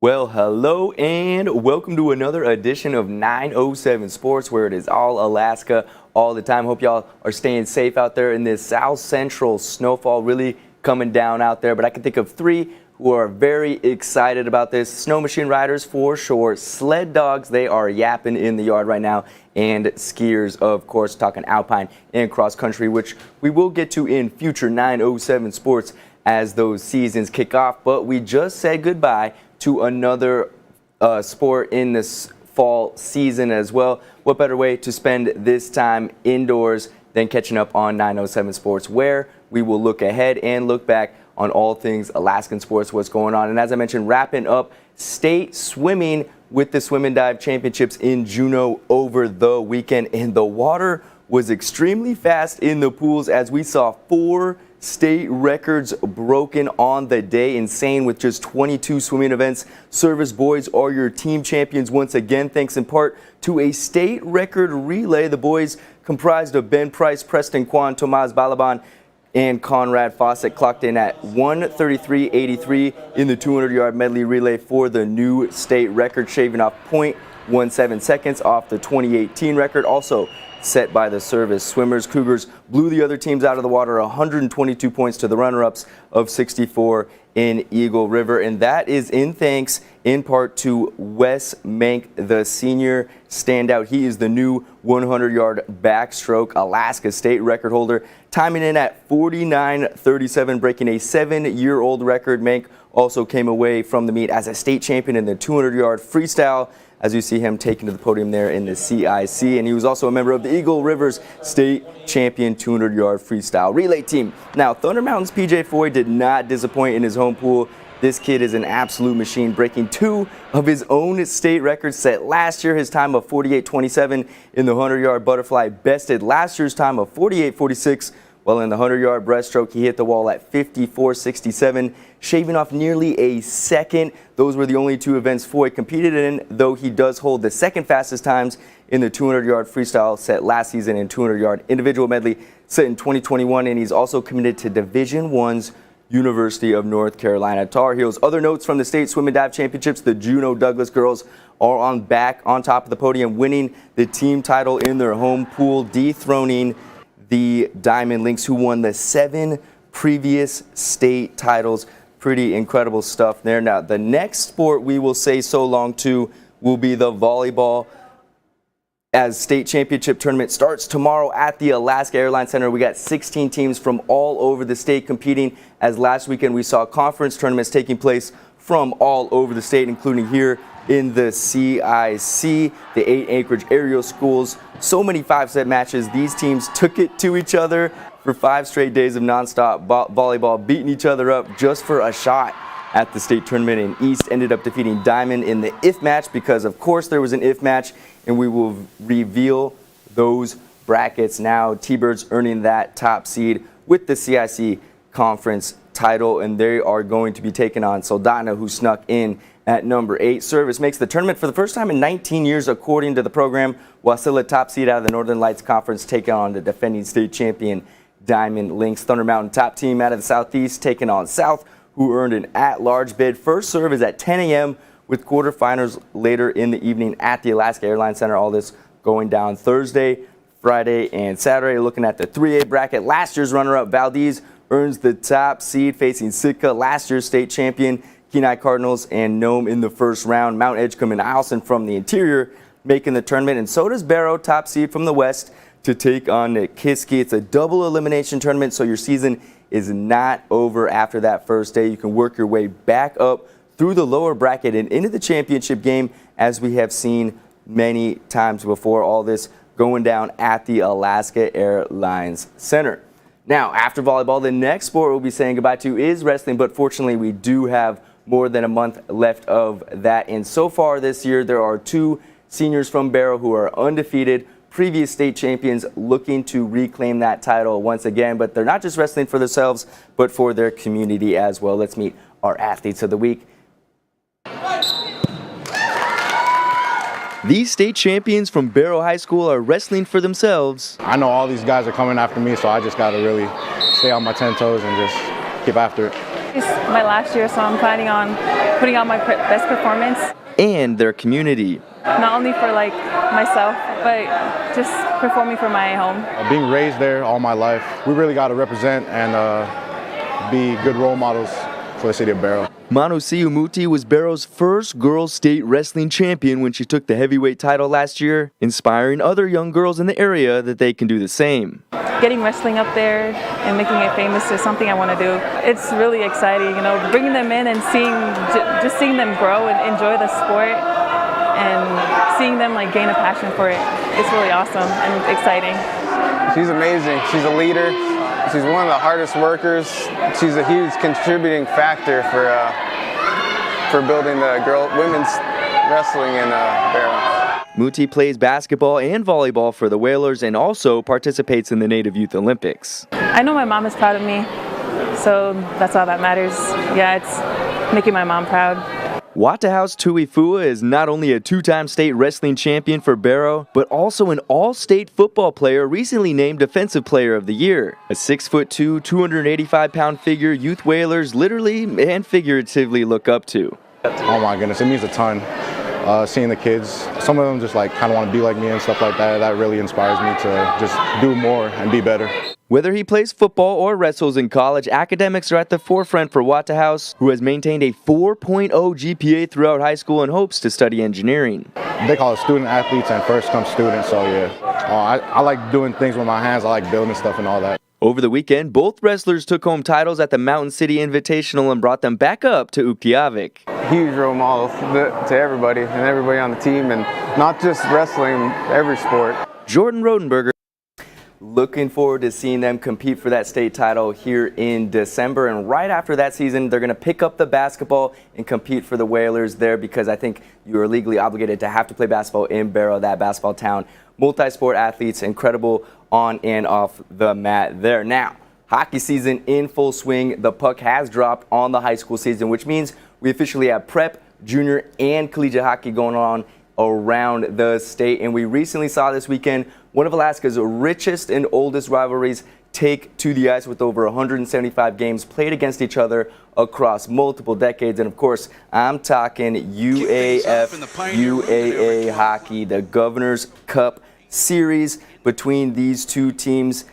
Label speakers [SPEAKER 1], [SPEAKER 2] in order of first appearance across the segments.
[SPEAKER 1] Well, hello and welcome to another edition of 907 Sports, where it is all Alaska all the time. Hope y'all are staying safe out there in this south central snowfall really coming down out there. But I can think of three who are very excited about this. Snow machine riders for sure. Sled dogs, they are yapping in the yard right now. And skiers, of course, talking alpine and cross country, which we will get to in future 907 Sports as those seasons kick off. But we just said goodbye to another sport in this fall season as well. What better way to spend this time indoors than catching up on 907 Sports, where we will look ahead and look back on all things Alaskan sports, what's going on. And as I mentioned, wrapping up state swimming with the Swim and Dive Championships in Juneau over the weekend. And the water was extremely fast in the pools as we saw 4 state records broken on the day. Insane with just 22 swimming events. Service boys are your team champions once again, thanks in part to a state record relay. The boys, comprised of Ben Price, Preston Kwan, Tomas Balaban, and Conrad Fawcett, clocked in at 1:33.83 in the 200-yard medley relay for the new state record, shaving off 0.17 seconds off the 2018 record. Also set by the service swimmers. Cougars blew the other teams out of the water, 122 points to the runner-ups of 64 in Eagle River. And that is in thanks in part to Wes Mank, the senior standout. He is the new 100-yard backstroke Alaska state record holder, timing in at 49.37, breaking a 7-year-old record. Mank also came away from the meet as a state champion in the 200-yard freestyle, as you see him taken to the podium there in the CIC. And he was also a member of the Eagle River's state champion 200-yard freestyle relay team. Now, Thunder Mountain's PJ Foy did not disappoint in his home pool. This kid is an absolute machine, breaking 2 of his own state records set last year. His time of 48.27 in the 100-yard butterfly bested last year's time of 48.46. Well, in the 100-yard breaststroke, he hit the wall at 54.67, shaving off nearly a second. Those were the only 2 events Foy competed in, though he does hold the second fastest times in the 200-yard freestyle set last season and 200-yard individual medley set in 2021. And he's also committed to Division I's University of North Carolina Tar Heels. Other notes from the state swim and dive championships: the Juneau Douglas girls are back on top of the podium, winning the team title in their home pool, dethroning the Diamond Lynx, who won the 7 previous state titles. Pretty incredible stuff there. Now, the next sport we will say so long to will be the volleyball, as state championship tournament starts tomorrow at the Alaska Airlines Center. We got 16 teams from all over the state competing, as last weekend we saw conference tournaments taking place from all over the state, including here in the CIC, the 8 Anchorage area schools. So many 5-set matches. These teams took it to each other for 5 straight days of nonstop volleyball, beating each other up just for a shot at the state tournament. And East ended up defeating Diamond in the if match, because of course there was an if match, and we will reveal those brackets now. T-Birds earning that top seed with the CIC conference title, and they are going to be taking on Soldotna, who snuck in at number 8. Service makes the tournament for the first time in 19 years, according to the program. Wasilla, top seed out of the Northern Lights Conference, taking on the defending state champion Diamond Lynx. Thunder Mountain, top team out of the Southeast, taking on South, who earned an at-large bid. First serve is at 10 a.m. with quarterfinals later in the evening at the Alaska Airlines Center. All this going down Thursday, Friday, and Saturday. Looking at the 3A bracket, last year's runner-up Valdez earns the top seed, facing Sitka, last year's state champion Kenai Cardinals, and Nome in the first round. Mount Edgecombe and Eielson from the interior making the tournament, and so does Barrow, top seed from the west, to take on Nikiski. It's a double elimination tournament, so your season is not over after that first day. You can work your way back up through the lower bracket and into the championship game, as we have seen many times before. All this going down at the Alaska Airlines Center. Now, after volleyball, the next sport we'll be saying goodbye to is wrestling, but fortunately we do have more than a month left of that. And so far this year, there are 2 seniors from Barrow who are undefeated, previous state champions, looking to reclaim that title once again. But they're not just wrestling for themselves, but for their community as well. Let's meet our athletes of the week. These state champions from Barrow High School are wrestling for themselves.
[SPEAKER 2] I know all these guys are coming after me, so I just got to really stay on my 10 toes and just keep after it.
[SPEAKER 3] It's my last year, so I'm planning on putting out my best performance.
[SPEAKER 1] And their community.
[SPEAKER 3] Not only for like myself, but just performing for my home.
[SPEAKER 2] Being raised there all my life, we really got to represent and be good role models for the city of Barrow.
[SPEAKER 1] Manusi Umuti was Barrow's first girls state wrestling champion when she took the heavyweight title last year, inspiring other young girls in the area that they can do the same.
[SPEAKER 3] Getting wrestling up there and making it famous is something I want to do. It's really exciting, you know, bringing them in and just seeing them grow and enjoy the sport and seeing them like gain a passion for it. It's really awesome and exciting.
[SPEAKER 4] She's amazing. She's a leader. She's one of the hardest workers. She's a huge contributing factor for building the women's wrestling in Barrow.
[SPEAKER 1] Muti plays basketball and volleyball for the Whalers and also participates in the Native Youth Olympics.
[SPEAKER 3] I know my mom is proud of me, so that's all that matters. Yeah, it's making my mom proud.
[SPEAKER 1] Watahouse Tuifua is not only a two-time state wrestling champion for Barrow, but also an all-state football player recently named Defensive Player of the Year. A 6'2", 285-pound figure youth Whalers literally and figuratively look up to.
[SPEAKER 2] Oh my goodness, it means a ton. Seeing the kids, some of them just like kind of want to be like me and stuff like that. That really inspires me to just do more and be better.
[SPEAKER 1] Whether he plays football or wrestles in college, academics are at the forefront for Watahouse, who has maintained a 4.0 GPA throughout high school and hopes to study engineering.
[SPEAKER 2] They call it student athletes and first come students, so yeah. I like doing things with my hands. I like building stuff and all that.
[SPEAKER 1] Over the weekend, both wrestlers took home titles at the Mountain City Invitational and brought them back up to Uktiavik.
[SPEAKER 4] Huge role model to everybody and everybody on the team, and not just wrestling, every sport.
[SPEAKER 1] Jordan Rodenberger. Looking forward to seeing them compete for that state title here in December. And right after that season, they're going to pick up the basketball and compete for the Whalers there, because I think you are legally obligated to have to play basketball in Barrow, that basketball town. Multi-sport athletes, incredible on and off the mat there. Now, hockey season in full swing. The puck has dropped on the high school season, which means we officially have prep, junior, and collegiate hockey going on around the state. And we recently saw this weekend one of Alaska's richest and oldest rivalries take to the ice, with over 175 games played against each other across multiple decades. And of course, I'm talking UAF UAA hockey, the Governor's Cup series between these two teams.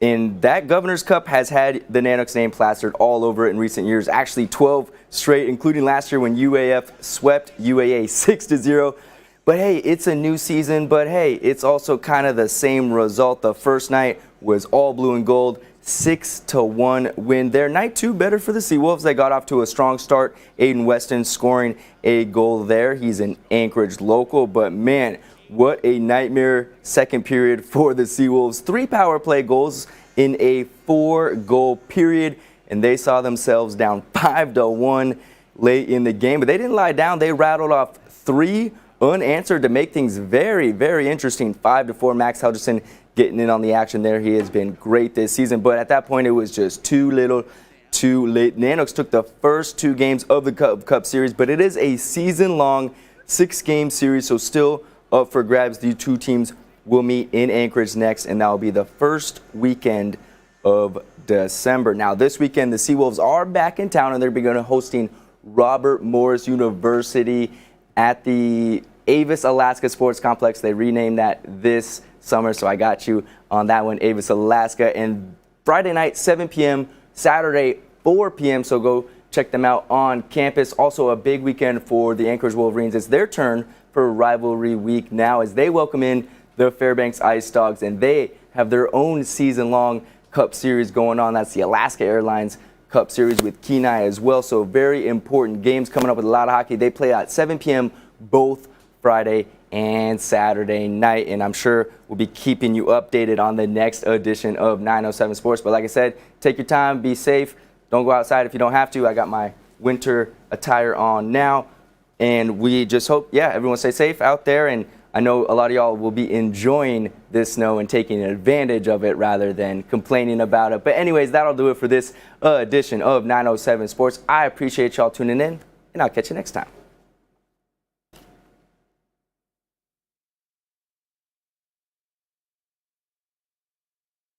[SPEAKER 1] And that Governor's Cup has had the Nanoks name plastered all over it in recent years, actually 12 straight, including last year when UAF swept UAA 6-0. But hey, it's a new season, but hey, it's also kind of the same result. The first night was all blue and gold, 6-1 win there. Night two, better for the Seawolves. They got off to a strong start. Aiden Weston scoring a goal there. He's an Anchorage local, but man, what a nightmare second period for the Seawolves. 3 power play goals in a 4-goal period, and they saw themselves down 5-1 late in the game. But they didn't lie down. They rattled off 3 unanswered to make things very, very interesting. 5-4, Max Helgerson getting in on the action there. He has been great this season, but at that point it was just too little, too late. Nanoks took the first 2 games of the Cup series, but it is a season-long 6-game series, so still up for grabs. The two teams will meet in Anchorage next, and that will be the first weekend of December. Now, this weekend, the Seawolves are back in town, and they're going to hosting Robert Morris University at the Avis Alaska Sports Complex. They renamed that this summer, so I got you on that one, Avis Alaska. And Friday night, 7 p.m., Saturday, 4 p.m., so go check them out on campus. Also a big weekend for the Anchorage Wolverines. It's their turn for rivalry week now as they welcome in the Fairbanks Ice Dogs, and they have their own season-long Cup series going on. That's the Alaska Airlines Cup series with Kenai as well. So very important games coming up with a lot of hockey. They play at 7 p.m. both Friday and Saturday night, and I'm sure we'll be keeping you updated on the next edition of 907 Sports. But like I said, take your time, be safe. Don't go outside if you don't have to. I got my winter attire on now, and we just hope, everyone stay safe out there. And I know a lot of y'all will be enjoying this snow and taking advantage of it rather than complaining about it. But anyways, that'll do it for this edition of 907 Sports. I appreciate y'all tuning in, and I'll catch you next time.